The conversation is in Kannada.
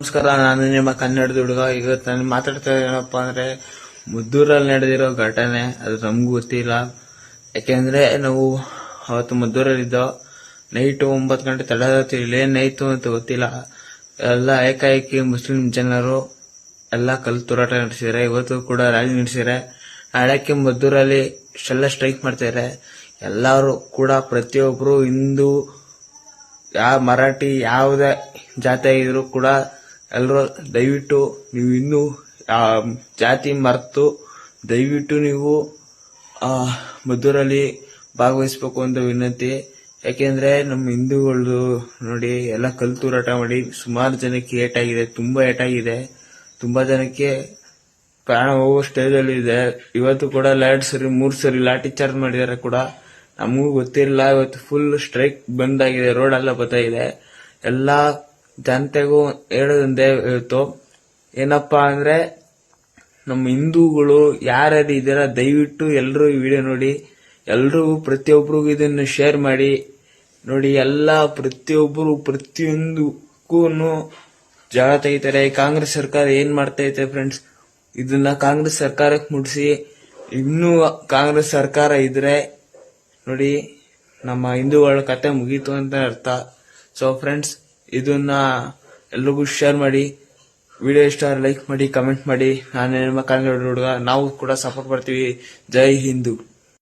ನಮಸ್ಕಾರ, ನಾನು ನಿಮ್ಮ ಕನ್ನಡದ ಹುಡುಗ. ಇವತ್ತು ನಾನು ಮಾತಾಡ್ತಾ ಏನಪ್ಪಾ ಅಂದ್ರೆ ಮದ್ದೂರಲ್ಲಿ ನಡೆದಿರೋ ಘಟನೆ. ಅದು ನಮ್ಗೂ ಗೊತ್ತಿಲ್ಲ, ಯಾಕೆಂದ್ರೆ ನಾವು ಅವತ್ತು ಮದ್ದೂರಲ್ಲಿದ್ದೋ. ನೈಟ್ 9 ಗಂಟೆ ತಡರಾತ್ರಿ ಏನಾಯ್ತು ಅಂತ ಗೊತ್ತಿಲ್ಲ. ಎಲ್ಲ ಏಕಾಏಕಿ ಮುಸ್ಲಿಂ ಜನರು ಎಲ್ಲ ಕಲ್ಲು ತೂರಾಟ ನಡೆಸಿದ್ದಾರೆ. ಇವತ್ತು ಕೂಡ ರ್ಯಾಲಿ ನಡೆಸಿದ್ದಾರೆ. ನಾಳೆಕ್ಕೆ ಮದ್ದೂರಲ್ಲಿ ಇಷ್ಟೆಲ್ಲ ಸ್ಟ್ರೈಕ್ ಮಾಡ್ತಾರೆ. ಎಲ್ಲರೂ ಕೂಡ ಪ್ರತಿಯೊಬ್ರು ಹಿಂದೂ, ಮರಾಠಿ, ಯಾವುದೇ ಜಾತಿ ಆಗಿದ್ರು ಕೂಡ ಎಲ್ಲರೂ ದಯವಿಟ್ಟು ನೀವು ಇನ್ನೂ ಜಾತಿ ಮರೆತು ದಯವಿಟ್ಟು ನೀವು ಮದ್ದೂರಲ್ಲಿ ಭಾಗವಹಿಸಬೇಕು ಅಂತ ವಿನಂತಿ. ಯಾಕೆಂದ್ರೆ ನಮ್ಮ ಹಿಂದೂಗಳು ನೋಡಿ ಎಲ್ಲ ಕಲ್ಲು ತೂರಾಟ ಮಾಡಿ ಸುಮಾರು ಜನಕ್ಕೆ ಏಟಾಗಿದೆ, ತುಂಬಾ ಏಟಾಗಿದೆ. ತುಂಬಾ ಜನಕ್ಕೆ ಪ್ರಾಣ ಹೋಗೋ ಸ್ಟೇಜ್ ಅಲ್ಲಿ ಇದೆ. ಇವತ್ತು ಕೂಡ 2 ಸರಿ 3 ಸರಿ ಲಾಠಿ ಚಾರ್ಜ್ ಮಾಡಿದ್ದಾರೆ ಕೂಡ. ನಮಗೂ ಗೊತ್ತಿಲ್ಲ. ಇವತ್ತು ಫುಲ್ ಸ್ಟ್ರೈಕ್ ಬಂದ್ ಆಗಿದೆ, ರೋಡ್ ಎಲ್ಲ ಬತ್ತಾಗಿದೆ. ಎಲ್ಲಾ ಜನತೆಗೂ ಹೇಳೋದೊಂದೇ ಇವತ್ತು ಏನಪ್ಪಾ ಅಂದ್ರೆ, ನಮ್ಮ ಹಿಂದೂಗಳು ಯಾರ್ಯಾರು ಇದಾರ ದಯವಿಟ್ಟು ಎಲ್ಲರೂ ಈ ವಿಡಿಯೋ ನೋಡಿ. ಎಲ್ರಿಗೂ ಪ್ರತಿಯೊಬ್ಬರಿಗೂ ಇದನ್ನು ಶೇರ್ ಮಾಡಿ ನೋಡಿ. ಎಲ್ಲ ಪ್ರತಿಯೊಬ್ಬರು ಪ್ರತಿಯೊಂದಕ್ಕೂ ಜಗಳ ತೆಗಿತಾರೆ. ಕಾಂಗ್ರೆಸ್ ಸರ್ಕಾರ ಏನ್ ಮಾಡ್ತಾ ಐತೆ ಫ್ರೆಂಡ್ಸ್, ಇದನ್ನ ಕಾಂಗ್ರೆಸ್ ಸರ್ಕಾರಕ್ಕೆ ಮುಟ್ಸಿ. ಇನ್ನೂ ಕಾಂಗ್ರೆಸ್ ಸರ್ಕಾರ ಇದ್ರೆ ನೋಡಿ ನಮ್ಮ ಹಿಂದೂಗಳ ಕತೆ ಮುಗೀತು ಅಂತ ಅರ್ಥ. ಸೊ ಫ್ರೆಂಡ್ಸ್, ಇದನ್ನ ಎಲ್ರಿಗೂ ಶೇರ್ ಮಾಡಿ. ವಿಡಿಯೋ ಇಷ್ಟ ಲೈಕ್ ಮಾಡಿ, ಕಮೆಂಟ್ ಮಾಡಿ. ನಾನು ನಿಮ್ಮ ಕನ್ನಡ ಹುಡುಗ, ನಾವು ಕೂಡ ಸಪೋರ್ಟ್ ಮಾಡ್ತೀವಿ. ಜೈ ಹಿಂದೂ.